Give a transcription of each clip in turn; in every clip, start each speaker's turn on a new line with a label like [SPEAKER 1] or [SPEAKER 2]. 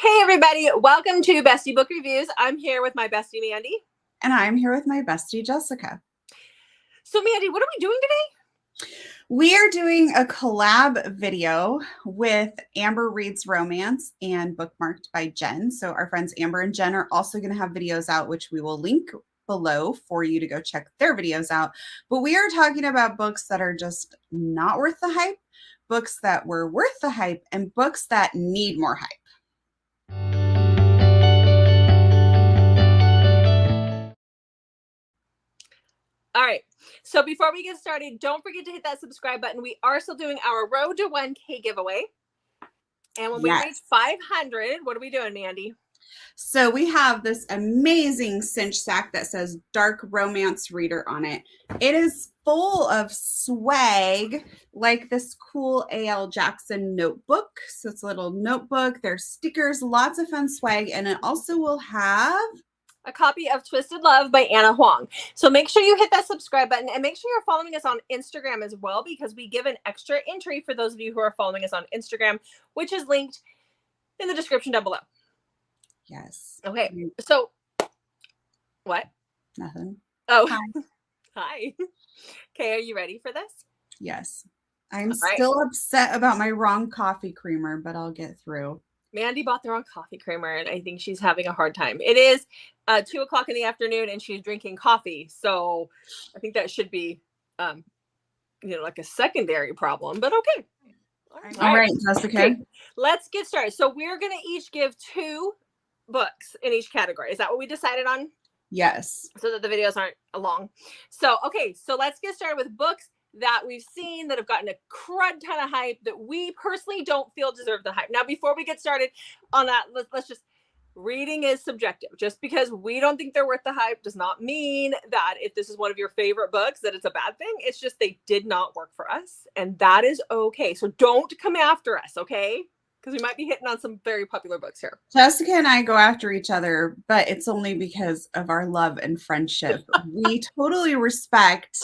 [SPEAKER 1] Hey everybody, welcome to Bestie Book Reviews. I'm here with my bestie Mandy.
[SPEAKER 2] And I'm here with my bestie Jessica.
[SPEAKER 1] So Mandy, what are we doing today?
[SPEAKER 2] We are doing a collab video with Amber Reads Romance and Bookmarked by Jen. So our friends Amber and Jen are also going to have videos out, which we will link below for you to go check their videos out. But we are talking about books that are just not worth the hype, books that were worth the hype, and books that need more hype.
[SPEAKER 1] All right, so before we get started, don't forget to hit that subscribe button. We are still doing our Road to 1K giveaway. And when we reach 500, what are we doing, Mandy?
[SPEAKER 2] So we have this amazing cinch sack that says Dark Romance Reader on it. It is full of swag, like this cool A.L. Jackson notebook. So it's a little notebook. There's stickers, lots of fun swag, and it also will have
[SPEAKER 1] a copy of Twisted Love by Anna Huang. So make sure you hit that subscribe button and make sure you're following us on Instagram as well, because we give an extra entry for those of you who are following us on Instagram, which is linked in the description down below.
[SPEAKER 2] Yes.
[SPEAKER 1] Okay. So what?
[SPEAKER 2] Nothing.
[SPEAKER 1] Oh, hi. Okay. Are you ready for this?
[SPEAKER 2] Yes. I'm still upset about my wrong coffee creamer, but I'll get through.
[SPEAKER 1] Mandy bought the wrong coffee creamer, and I think she's having a hard time. It is 2 o'clock in the afternoon, and she's drinking coffee. So I think that should be, like a secondary problem, but okay.
[SPEAKER 2] All right, Jessica.
[SPEAKER 1] Okay, let's get started. So we're going to each give 2 books in each category. Is that what we decided on?
[SPEAKER 2] Yes.
[SPEAKER 1] So that the videos aren't long. So, okay. So let's get started with books that we've seen that have gotten a crud ton of hype that we personally don't feel deserve the hype. Now, before we get started on that, let's just, reading is subjective. Just because we don't think they're worth the hype does not mean that if this is one of your favorite books that it's a bad thing. It's just they did not work for us, and that is okay. So don't come after us, okay? Because we might be hitting on some very popular books here.
[SPEAKER 2] Jessica and I go after each other, but it's only because of our love and friendship. We totally respect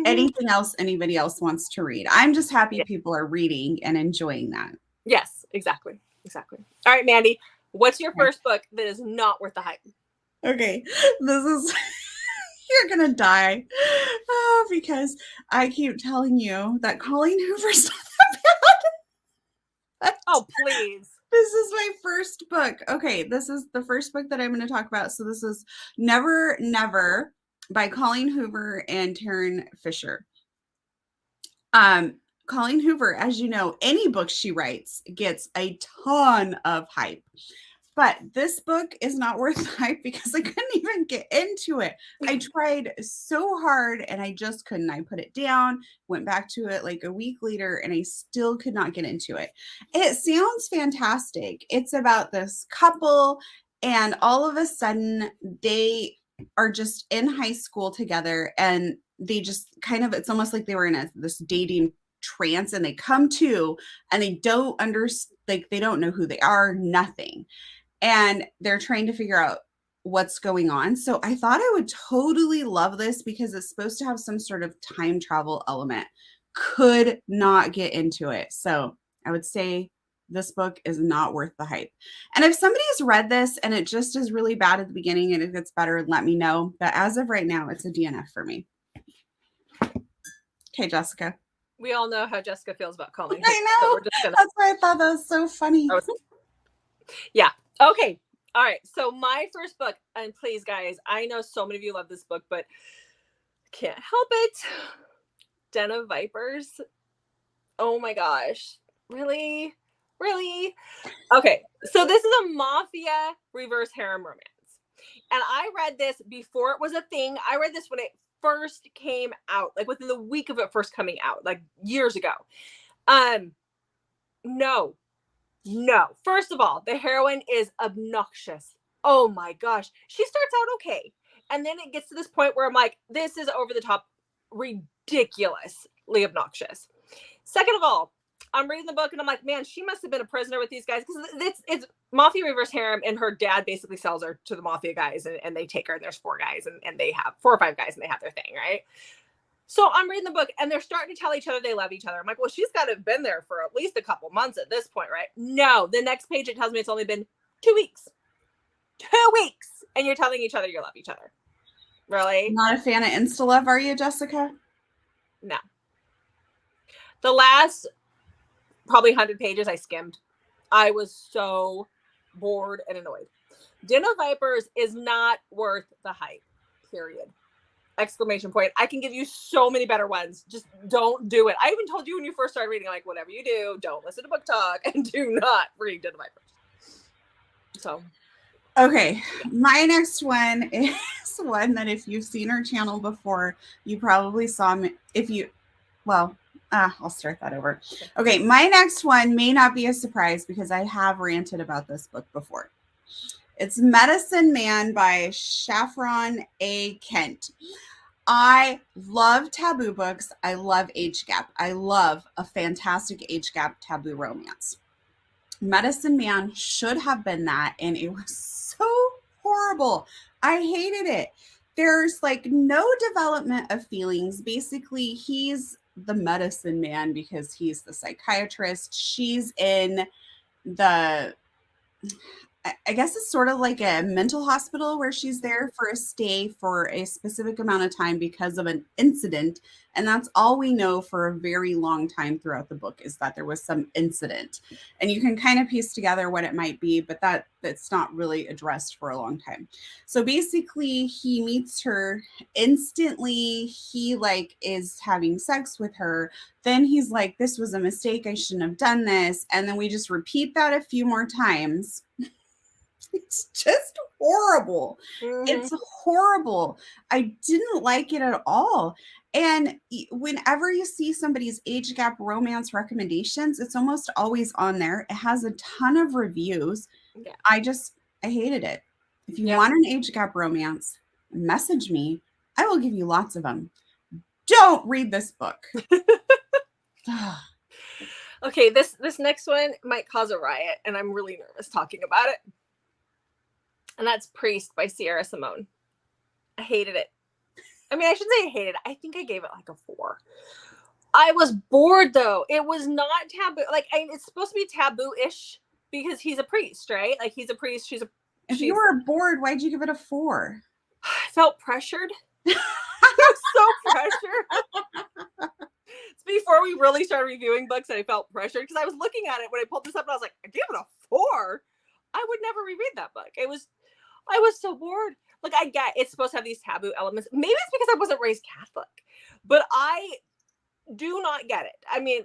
[SPEAKER 2] anything else anybody else wants to read. I'm just happy people are reading and enjoying that.
[SPEAKER 1] Yes, exactly. Exactly. All right, Mandy, what's your first book that is not worth the hype?
[SPEAKER 2] Okay, this is, you're going to die because I keep telling you that Colleen Hoover's not that bad.
[SPEAKER 1] Oh, please.
[SPEAKER 2] This is my first book. Okay, this is the first book that I'm going to talk about. So this is Never, Never by Colleen Hoover and Taryn Fisher. Colleen Hoover, as you know, any book she writes gets a ton of hype. But this book is not worth hype because I couldn't even get into it. I tried so hard and I just couldn't. I put it down, went back to it like a week later, and I still could not get into it. It sounds fantastic. It's about this couple, and all of a sudden they are just in high school together, and they just kind of, it's almost like they were in this dating trance, and they come to, and they don't understand, like they don't know who they are, nothing. And they're trying to figure out what's going on. So I thought I would totally love this because it's supposed to have some sort of time travel element. Could not get into it. So I would say this book is not worth the hype. And if somebody's read this and it just is really bad at the beginning and it gets better, let me know. But as of right now, it's a DNF for me. Okay, Jessica.
[SPEAKER 1] We all know how Jessica feels about Colleen.
[SPEAKER 2] I know. So that's why I thought that was so funny.
[SPEAKER 1] Yeah. Okay. All right. So my first book, and please, guys, I know so many of you love this book, but can't help it. Den of Vipers. Oh my gosh. Really? Really? Okay. So this is a mafia reverse harem romance. And I read this before it was a thing. I read this when it first came out, like within the week of it first coming out, like years ago. No. First of all, the heroine is obnoxious. Oh my gosh. She starts out okay. And then it gets to this point where I'm like, this is over the top, ridiculously obnoxious. Second of all, I'm reading the book and I'm like, man, she must have been a prisoner with these guys, because it's mafia reverse harem, and her dad basically sells her to the mafia guys, and they take her, and there's 4 guys, and they have 4 or 5 guys, and they have their thing, right? So I'm reading the book, and they're starting to tell each other they love each other. I'm like, well, she's got to have been there for at least a couple months at this point, right? No, the next page, it tells me it's only been 2 weeks. 2 weeks. And you're telling each other you love each other. Really?
[SPEAKER 2] Not a fan of Insta love, are you, Jessica?
[SPEAKER 1] No. The last probably 100 pages I skimmed. I was so bored and annoyed. Den of Vipers is not worth the hype. Period. Exclamation point. I can give you so many better ones. Just don't do it. I even told you when you first started reading, like, whatever you do, don't listen to book talk and do not read Den of Vipers. So.
[SPEAKER 2] Okay, my next one is one that if you've seen our channel before, you probably saw me. I'll start that over. Okay, my next one may not be a surprise because I have ranted about this book before. It's Medicine Man by Shafron A. Kent. I love taboo books. I love age gap. I love a fantastic age gap taboo romance. Medicine Man should have been that, and it was so horrible. I hated it. There's like no development of feelings. Basically, he's the medicine man because he's the psychiatrist. She's in the, I guess it's sort of like a mental hospital where she's there for a stay for a specific amount of time because of an incident. And that's all we know for a very long time throughout the book is that there was some incident. And you can kind of piece together what it might be, but that's not really addressed for a long time. So basically he meets her instantly. He like is having sex with her. Then he's like, this was a mistake. I shouldn't have done this. And then we just repeat that a few more times. It's just horrible. Mm-hmm. It's horrible. I didn't like it at all. And whenever you see somebody's age gap romance recommendations, it's almost always on there. It has a ton of reviews. Yeah. I hated it. If you want an age gap romance, message me. I will give you lots of them. Don't read this book.
[SPEAKER 1] Okay, this next one might cause a riot, and I'm really nervous talking about it. And that's Priest by Sierra Simone. I hated it. I mean, I shouldn't say I hated it. I think I gave it like a 4. I was bored, though. It was not taboo. Like, it's supposed to be taboo-ish because he's a priest, right? Like, he's a priest.
[SPEAKER 2] If you were bored, why'd you give it a 4?
[SPEAKER 1] I felt pressured. I was so pressured. It's before we really started reviewing books, and I felt pressured because I was looking at it when I pulled this up, and I was like, I gave it a 4. I would never reread that book. I was so bored. Like, I get it's supposed to have these taboo elements. Maybe it's because I wasn't raised Catholic, but I do not get it. I mean,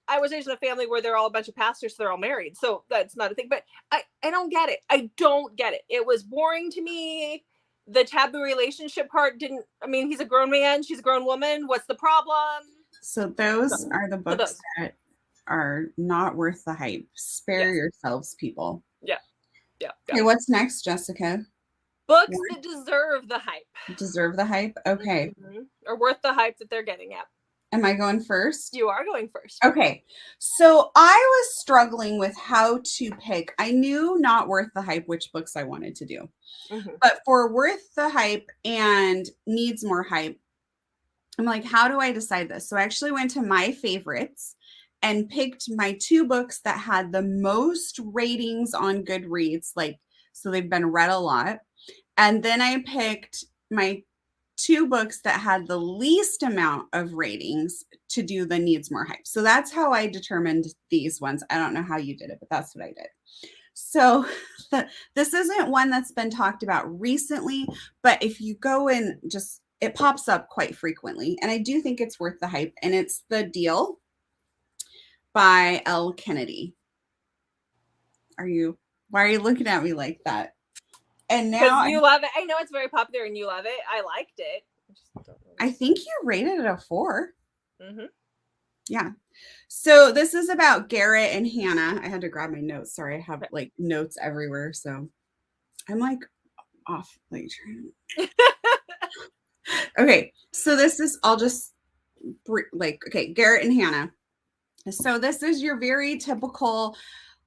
[SPEAKER 1] I was raised in a family where they're all a bunch of pastors, so they're all married. So that's not a thing, but I don't get it. I don't get it. It was boring to me. The taboo relationship part didn't, I mean, he's a grown man. She's a grown woman. What's the problem?
[SPEAKER 2] So those are the books that are not worth the hype. Spare yourselves, people. Yeah. Okay, what's next, Jessica?
[SPEAKER 1] Books that deserve the hype.
[SPEAKER 2] Deserve the hype? Okay.
[SPEAKER 1] Mm-hmm. Or worth the hype that they're getting at.
[SPEAKER 2] Am I going first?
[SPEAKER 1] You are going first.
[SPEAKER 2] Okay. So I was struggling with how to pick. I knew not worth the hype which books I wanted to do. Mm-hmm. But for worth the hype and needs more hype, I'm like, how do I decide this? So I actually went to my favorites and picked my 2 books that had the most ratings on Goodreads. So they've been read a lot. And then I picked my 2 books that had the least amount of ratings to do the needs more hype. So that's how I determined these ones. I don't know how you did it, but that's what I did. So this isn't one that's been talked about recently, but if you go and it pops up quite frequently. And I do think it's worth the hype. And it's The Deal by L. Kennedy. Why are you looking at me like that? And now
[SPEAKER 1] you love it. I know it's very popular and you love it. I liked it.
[SPEAKER 2] I think you rated it a 4. Mm-hmm. Yeah. So this is about Garrett and Hannah. I had to grab my notes. Sorry, I have notes everywhere. So I'm off. Okay. So this is, Garrett and Hannah. So this is your very typical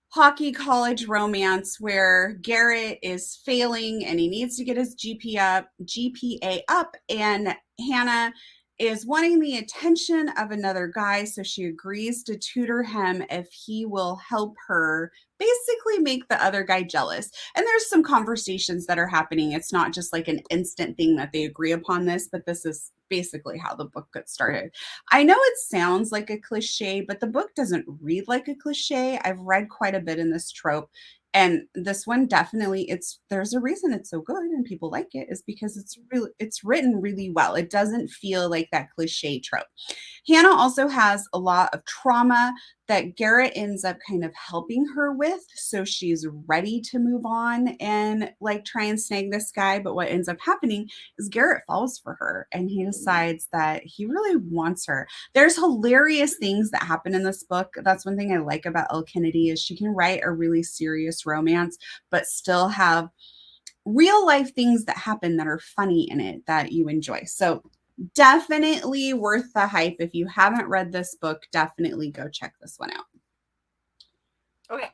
[SPEAKER 2] hockey college romance where Garrett is failing and he needs to get his GPA up, and Hannah is wanting the attention of another guy, so she agrees to tutor him if he will help her basically make the other guy jealous. And there's some conversations that are happening. It's not just like an instant thing that they agree upon this, but this is basically how the book gets started. I know it sounds like a cliche, but the book doesn't read like a cliche. I've read quite a bit in this trope. And this one definitely, there's a reason it's so good and people like it, is because it's written really well. It doesn't feel like that cliche trope. Hannah also has a lot of trauma that Garrett ends up kind of helping her with. So she's ready to move on and like try and snag this guy. But what ends up happening is Garrett falls for her and he decides that he really wants her. There's hilarious things that happen in this book. That's one thing I like about Elle Kennedy, is she can write a really serious romance, but still have real life things that happen that are funny in it that you enjoy. So definitely worth the hype. If you haven't read this book, definitely go check this one out.
[SPEAKER 1] Okay.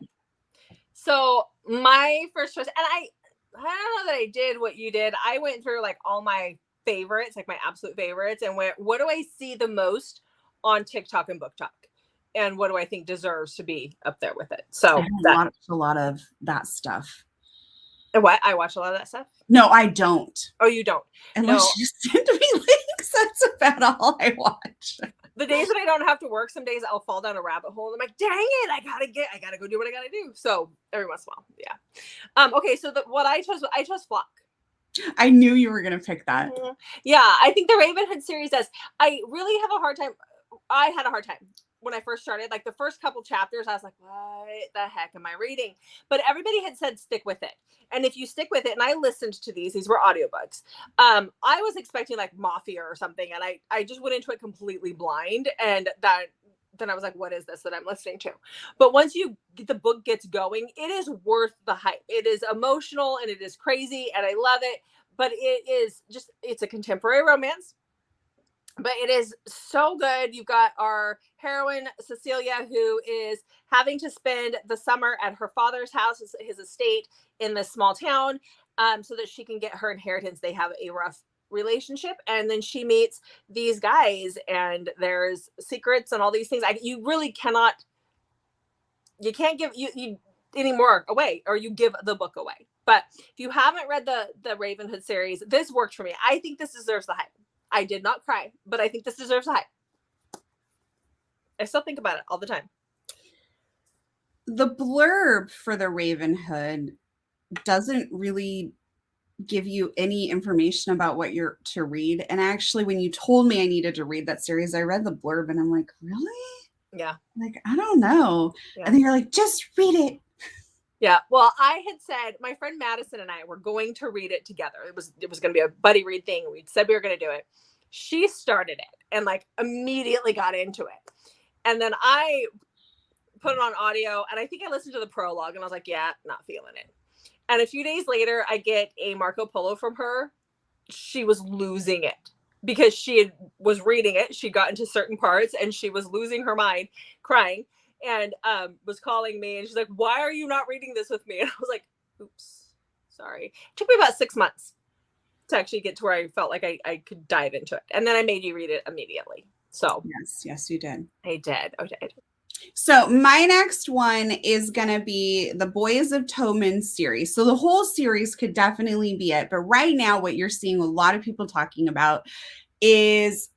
[SPEAKER 1] So my first choice, and I don't know that I did what you did. I went through like all my favorites, like my absolute favorites, and went, what do I see the most on TikTok and Book Talk? And what do I think deserves to be up there with it? So
[SPEAKER 2] I watch a lot of that stuff.
[SPEAKER 1] And what? I watch a lot of that stuff?
[SPEAKER 2] No, I don't.
[SPEAKER 1] Oh, you don't?
[SPEAKER 2] Unless you send me links. That's about all I watch.
[SPEAKER 1] The days that I don't have to work, some days I'll fall down a rabbit hole and I'm like, dang it, I gotta go do what I gotta do. So every once in a while, yeah. Okay, so what I chose Flock.
[SPEAKER 2] I knew you were gonna pick that.
[SPEAKER 1] Mm-hmm. Yeah, I think the Ravenhood series does. I really have a hard time. I had a hard time when I first started. Like the first couple chapters, I was like, what the heck am I reading? But everybody had said stick with it. And if you stick with it, and I listened to these were audiobooks. I was expecting like Mafia or something, and I just went into it completely blind. And then I was like, what is this that I'm listening to? But once the book gets going, it is worth the hype. It is emotional and it is crazy and I love it. But it's a contemporary romance. But it is so good. You've got our heroine, Cecilia, who is having to spend the summer at her father's house, his estate in this small town, so that she can get her inheritance. They have a rough relationship. And then she meets these guys and there's secrets and all these things. You can't give you any more away, or you give the book away. But if you haven't read the Ravenhood series, this worked for me. I think this deserves the hype. I did not cry, but I think this deserves a hype. I still think about it all the time.
[SPEAKER 2] The blurb for the Ravenhood doesn't really give you any information about what you're to read. And actually, when you told me I needed to read that series, I read the blurb and I'm like, really?
[SPEAKER 1] Yeah.
[SPEAKER 2] Like, I don't know. Yeah. And then you're like, just read it.
[SPEAKER 1] Yeah. Well, I had said my friend Madison and I were going to read it together. It was going to be a buddy read thing. We said we were going to do it. She started it and like immediately got into it. And then I put it on audio and I think I listened to the prologue and I was like, yeah, not feeling it. And a few days later, I get a Marco Polo from her. She was losing it because was reading it. She got into certain parts and she was losing her mind, crying, and was calling me. And she's like, why are you not reading this with me? And I was like, oops, sorry. It took me about 6 months to actually get to where I felt like I could dive into it. And then I made you read it immediately. So
[SPEAKER 2] yes, you did.
[SPEAKER 1] I did. Okay.
[SPEAKER 2] So my next one is going to be the Boys of Toman series. So the whole series could definitely be it. But right now, what you're seeing a lot of people talking about is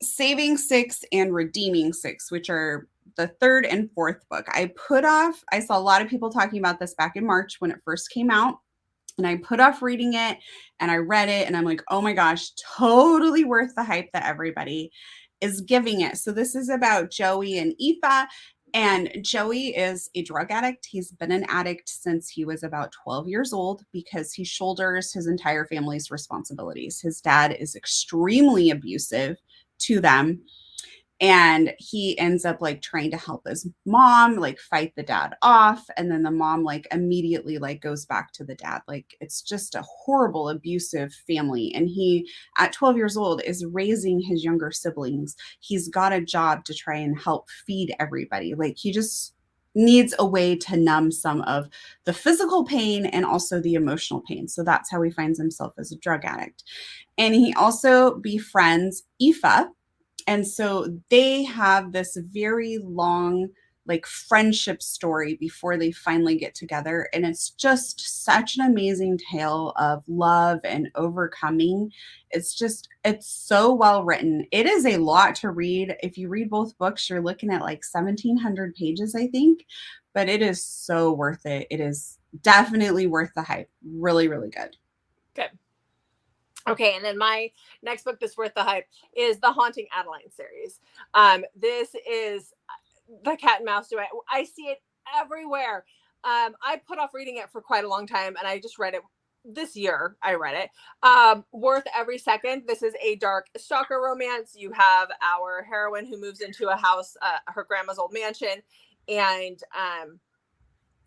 [SPEAKER 2] Saving Six and Redeeming Six, which are the third and fourth book. I saw a lot of people talking about this back in March when it first came out. And I put off reading it and I read it and I'm like, oh my gosh, totally worth the hype that everybody is giving it. So this is about Joey and Aoife, and Joey is a drug addict. He's been an addict since he was about 12 years old because he shoulders his entire family's responsibilities. His dad is extremely abusive to them. And he ends up like trying to help his mom, like fight the dad off. And then the mom like immediately like goes back to the dad. Like it's just a horrible, abusive family. And he, at 12 years old, is raising his younger siblings. He's got a job to try and help feed everybody. Like he just needs a way to numb some of the physical pain and also the emotional pain. So that's how he finds himself as a drug addict. And he also befriends Aoife. And so they have this very long, like, friendship story before they finally get together. And it's just such an amazing tale of love and overcoming. It's so well written. It is a lot to read. If you read both books, you're looking at like 1,700 pages, I think, but it is so worth it. It is definitely worth the hype. Really, really good.
[SPEAKER 1] Good. Okay, and then my next book that's worth the hype is the Haunting Adeline series. This is the cat and mouse duet. I see it everywhere. I put off reading it for quite a long time, and I just read it this year. I read it. Worth every second. This is a dark stalker romance. You have our heroine who moves into a house, her grandma's old mansion, and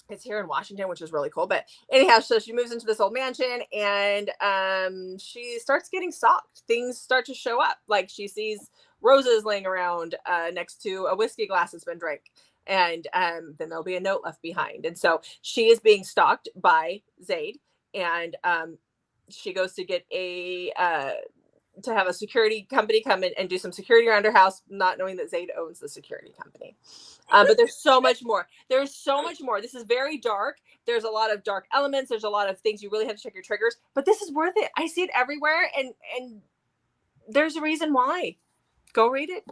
[SPEAKER 1] it's here in Washington, which is really cool. But anyhow, so she moves into this old mansion, and she starts getting stalked. Things start to show up. Like, she sees roses laying around next to a whiskey glass that's been drank. And then there'll be a note left behind. And so she is being stalked by Zaid. And she goes to get to have a security company come in and do some security around her house, not knowing that Zaid owns the security company. But there's so much more. There's so much more. This is very dark. There's a lot of dark elements. There's a lot of things you really have to check your triggers. But this is worth it. I see it everywhere, and there's a reason why. Go read it.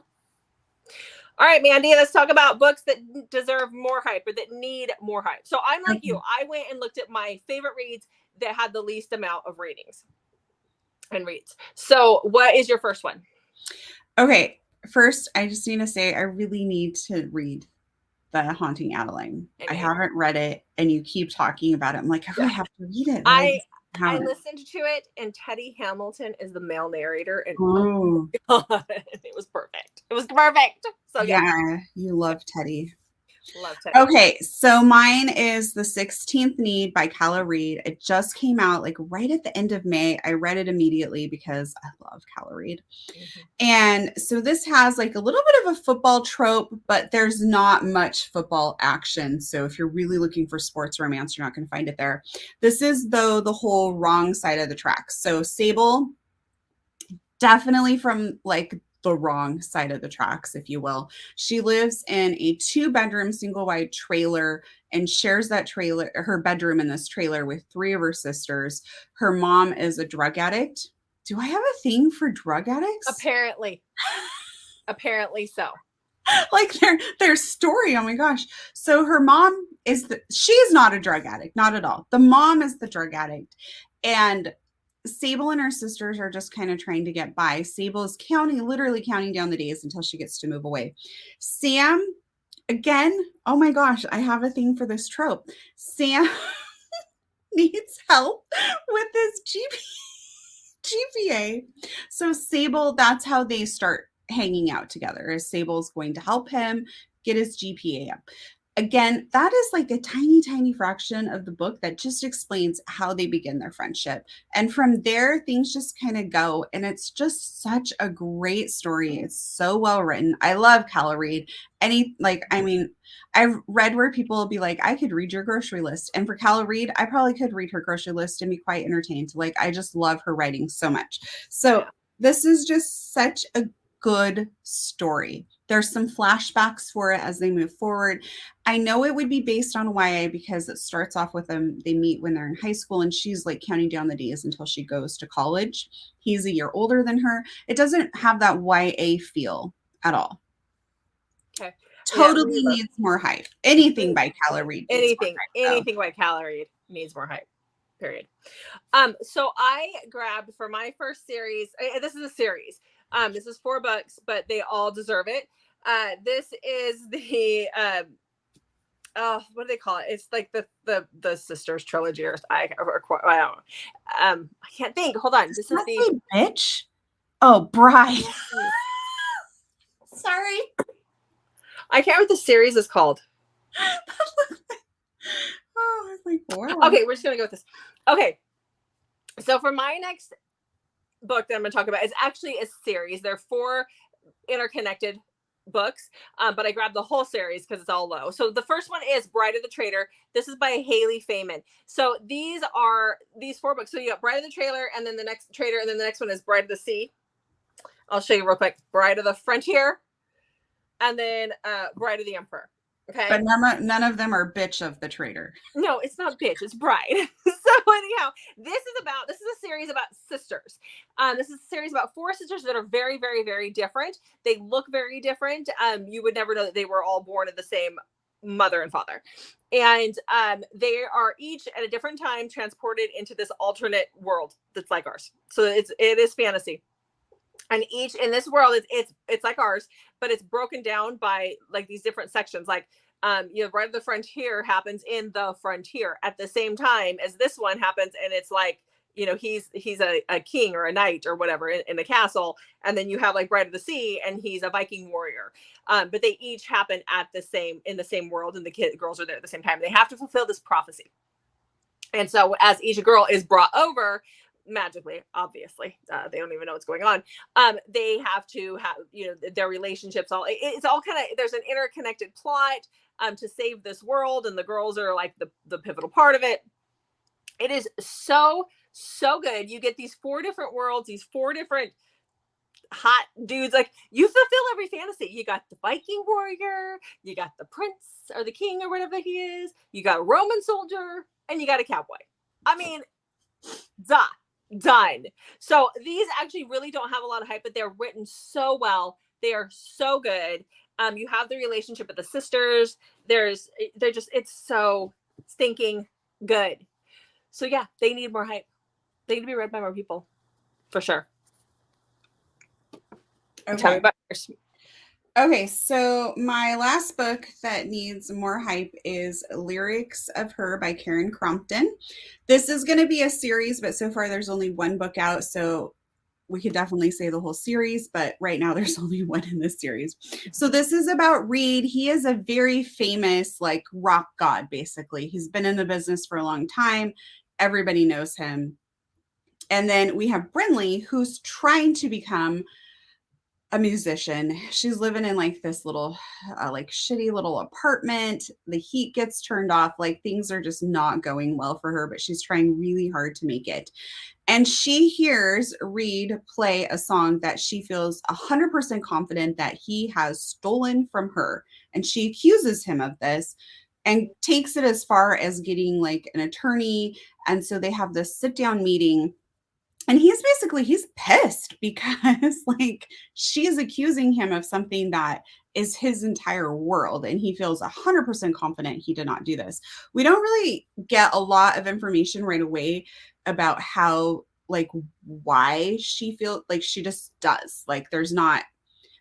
[SPEAKER 1] All right, Mandy, let's talk about books that deserve more hype or that need more hype. So I'm like you. I went and looked at my favorite reads that had the least amount of ratings and reads. So what is your first one?
[SPEAKER 2] Okay, first, I just need to say I really need to read The Haunting Adeline. I haven't read it, and you keep talking about it. I'm like, oh, I have to read it.
[SPEAKER 1] I listened to it, and Teddy Hamilton is the male narrator, and
[SPEAKER 2] oh
[SPEAKER 1] my God, it was perfect. It was perfect. So
[SPEAKER 2] yeah, you love Teddy.
[SPEAKER 1] Love Teddy.
[SPEAKER 2] Okay, so mine is The 16th Need by Calla Reed. It just came out like right at the end of May. I read it immediately because I love Calla Reed. Mm-hmm. And so this has like a little bit of a football trope, but there's not much football action. So if you're really looking for sports romance, you're not going to find it there. This is, though, the whole wrong side of the tracks. So Sable, definitely from like the wrong side of the tracks, if you will. She lives in a 2-bedroom single wide trailer and shares that trailer, her bedroom in this trailer, with 3 of her sisters. Her mom is a drug addict. Do I have a thing for drug addicts?
[SPEAKER 1] Apparently. Apparently so.
[SPEAKER 2] Like their story. Oh my gosh. So her mom she is not a drug addict, not at all. The mom is the drug addict. And Sable and her sisters are just kind of trying to get by. Sable is literally counting down the days until she gets to move away. Sam, again, oh my gosh, I have a thing for this trope. Sam needs help with his GPA. So Sable, that's how they start hanging out together, is Sable's going to help him get his GPA up. Again, that is like a tiny, tiny fraction of the book that just explains how they begin their friendship. And from there, things just kind of go. And it's just such a great story. It's so well written. I love Calla Reed. I've read where people will be like, I could read your grocery list. And for Calla Reed, I probably could read her grocery list and be quite entertained. Like, I just love her writing so much. So this is just such a good story. There's some flashbacks for it as they move forward. I know it would be based on YA because it starts off with them. They meet when they're in high school, and she's like counting down the days until she goes to college. He's a year older than her. It doesn't have that YA feel at all.
[SPEAKER 1] Okay.
[SPEAKER 2] Totally needs more hype. Anything by Calla Reed.
[SPEAKER 1] Anything by Calla Reed needs more hype. Period. So I grabbed for my first series. This is a series. This is 4 books, but they all deserve it. This is the what do they call it? It's like the Sisters Trilogy, or I don't know. I can't think. Hold on. This is the
[SPEAKER 2] bitch. Oh, Bride. Sorry.
[SPEAKER 1] I can't remember what the series is called.
[SPEAKER 2] Oh, I was like, wow.
[SPEAKER 1] Okay, we're just gonna go with this. Okay, so for my next book that I'm going to talk about is actually a series. They're 4 interconnected books, but I grabbed the whole series because it's all low. So the first one is Bride of the Traitor. This is by Haley Feynman. So these are these 4 books. So you got Bride of the Traitor, and then the next Traitor, and then the next one is Bride of the Sea. I'll show you real quick. Bride of the Frontier, and then Bride of the Emperor. Okay.
[SPEAKER 2] But none of them are bitch of the traitor.
[SPEAKER 1] No, it's not bitch, it's bride. So anyhow, this is a series about sisters. This is a series about 4 sisters that are very, very, very different. They look very different. You would never know that they were all born of the same mother and father. And they are each at a different time transported into this alternate world that's like ours. So it is fantasy. And each in this world it's like ours, but it's broken down by like these different sections. Like Right of the Frontier happens in the frontier at the same time as this one happens, and it's like, he's a king or a knight or whatever in the castle, and then you have like Bride of the Sea, and he's a Viking warrior. But they each happen in the same world, and the girls are there at the same time. They have to fulfill this prophecy, and so as each girl is brought over magically, obviously, they don't even know what's going on. They have to have, their relationships. It's all kind of, there's an interconnected plot to save this world, and the girls are like the pivotal part of it. It is so good. You get these 4 different worlds, these 4 different hot dudes. Like, you fulfill every fantasy. You got the Viking warrior, you got the prince or the king or whatever he is, you got a Roman soldier, and you got a cowboy. I mean, done. So these actually really don't have a lot of hype, but they're written so well. They are so good. You have the relationship with the sisters. It's so stinking good. So yeah, they need more hype. They need to be read by more people, for sure.
[SPEAKER 2] Okay.
[SPEAKER 1] Tell me about yours.
[SPEAKER 2] Okay, so my last book that needs more hype is Lyrics of Her by Karen Crompton. This is going to be a series, but so far there's only 1 book out, so we could definitely say the whole series, but right now there's only 1 in this series. So this is about Reed. He is a very famous like rock god, basically. He's been in the business for a long time. Everybody knows him. And then we have Brinley, who's trying to become a musician. She's living in like this little like shitty little apartment. The heat gets turned off. Like, things are just not going well for her, but she's trying really hard to make it. And she hears Reed play a song that she feels 100% confident that he has stolen from her. And she accuses him of this and takes it as far as getting like an attorney. And so they have this sit down meeting. And he's pissed because like she is accusing him of something that is his entire world. And he feels 100% confident he did not do this. We don't really get a lot of information right away about how, like, why she feels like she just does. Like, there's not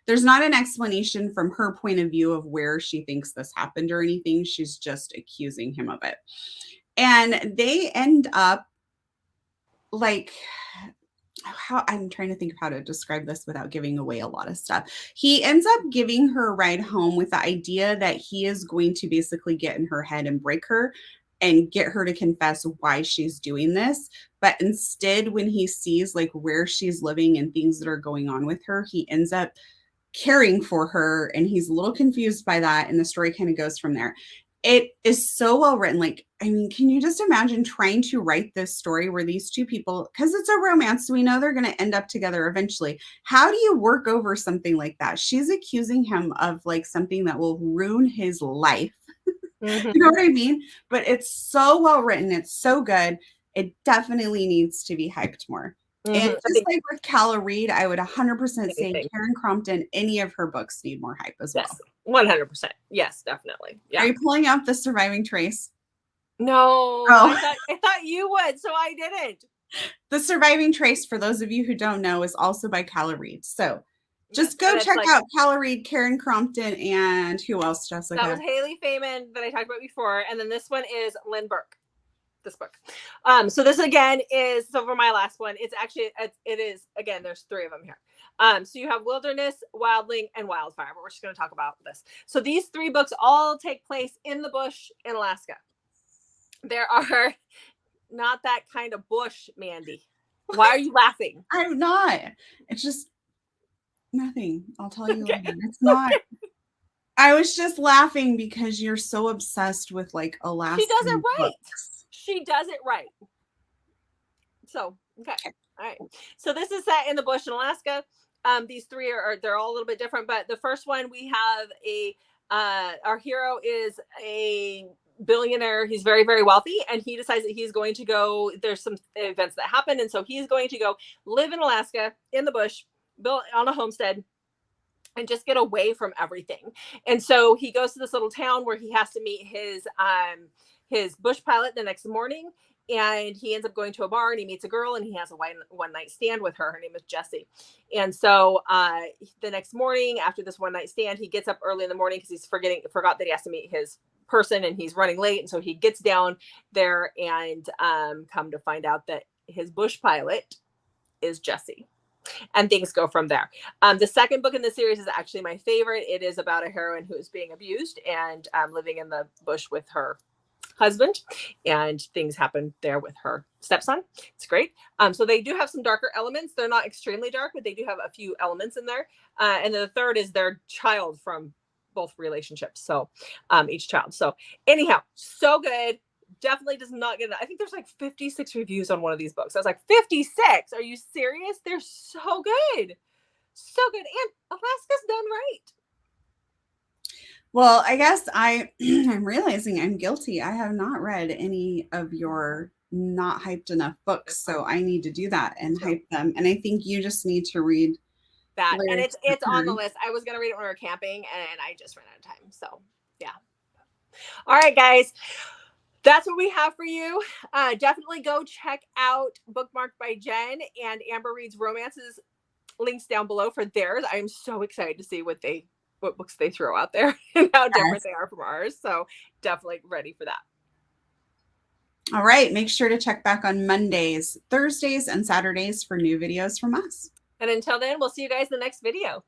[SPEAKER 2] an explanation from her point of view of where she thinks this happened or anything. She's just accusing him of it. And they end up like, I'm trying to think of how to describe this without giving away a lot of stuff. He ends up giving her a ride home with the idea that he is going to basically get in her head and break her and get her to confess why she's doing this. But instead, when he sees like where she's living and things that are going on with her, he ends up caring for her, and he's a little confused by that. And the story kind of goes from there. It is so well written. Like, I mean, can you just imagine trying to write this story where these 2 people, because it's a romance, so we know they're going to end up together eventually. How do you work over something like that? She's accusing him of like something that will ruin his life. Mm-hmm. You know what I mean? But it's so well written. It's so good. It definitely needs to be hyped more. Mm-hmm. And just like with Calla Reed, I would 100% say Karen Crompton, any of her books need more hype as well.
[SPEAKER 1] 100%. Yes, definitely. Yeah.
[SPEAKER 2] Are you pulling out The Surviving Trace?
[SPEAKER 1] No, I thought you would, so I didn't.
[SPEAKER 2] The Surviving Trace, for those of you who don't know, is also by Calla Reed. So just go check out Calla Reed, Karen Crompton, and who else, Jessica?
[SPEAKER 1] That was Haley Feynman that I talked about before. And then this one is Lynn Burke. This book. So this again is, so for my last one, it is, again, there's 3 of them here. So you have Wilderness, Wildling, and Wildfire, but we're just going to talk about this. So these 3 books all take place in the bush in Alaska. There are not that kind of bush, Mandy. Why are you laughing?
[SPEAKER 2] I'm not. It's just Nothing. I'll tell you later. It's not. I was just laughing because you're so obsessed with like
[SPEAKER 1] She does it
[SPEAKER 2] Alaskan
[SPEAKER 1] right.
[SPEAKER 2] books.
[SPEAKER 1] She does it right. So, okay. All right. So this is set in the bush in Alaska. These three they're all a little bit different, but the first one we have our hero is a billionaire. He's very, very wealthy, and he decides that he's going to go, there's some events that happen, and so he's going to go live in Alaska in the bush, built on a homestead, and just get away from everything. And so he goes to this little town where he has to meet his bush pilot the next morning, and he ends up going to a bar and he meets a girl and he has a one night stand with her. Her name is Jessie. And so the next morning after this one night stand, he gets up early in the morning because he's forgot that he has to meet his person and he's running late. And so he gets down there and come to find out that his bush pilot is Jessie. And things go from there. The second book in the series is actually my favorite. It is about a heroine who is being abused and living in the bush with her husband, and things happen there with her stepson. It's great. So they do have some darker elements. They're not extremely dark, but they do have a few elements in there. And then the third is their child from both relationships. So each child. So anyhow, so good. Definitely does not get it. I think there's like 56 reviews on one of these books. I was like, 56? Are you serious? They're so good. So good. And Alaska's done right.
[SPEAKER 2] Well, I guess I'm realizing I'm guilty. I have not read any of your not hyped enough books, so I need to do that and hype them. And I think you just need to read
[SPEAKER 1] that. And it's on the list. I was going to read it when we were camping and I just ran out of time. So yeah. All right, guys. That's what we have for you. Definitely go check out Bookmarked by Jen and Amber Reads Romances. Links down below for theirs. I'm so excited to see what books they throw out there and how different they are from ours. So definitely ready for that.
[SPEAKER 2] All right. Make sure to check back on Mondays, Thursdays, and Saturdays for new videos from us.
[SPEAKER 1] And until then, we'll see you guys in the next video.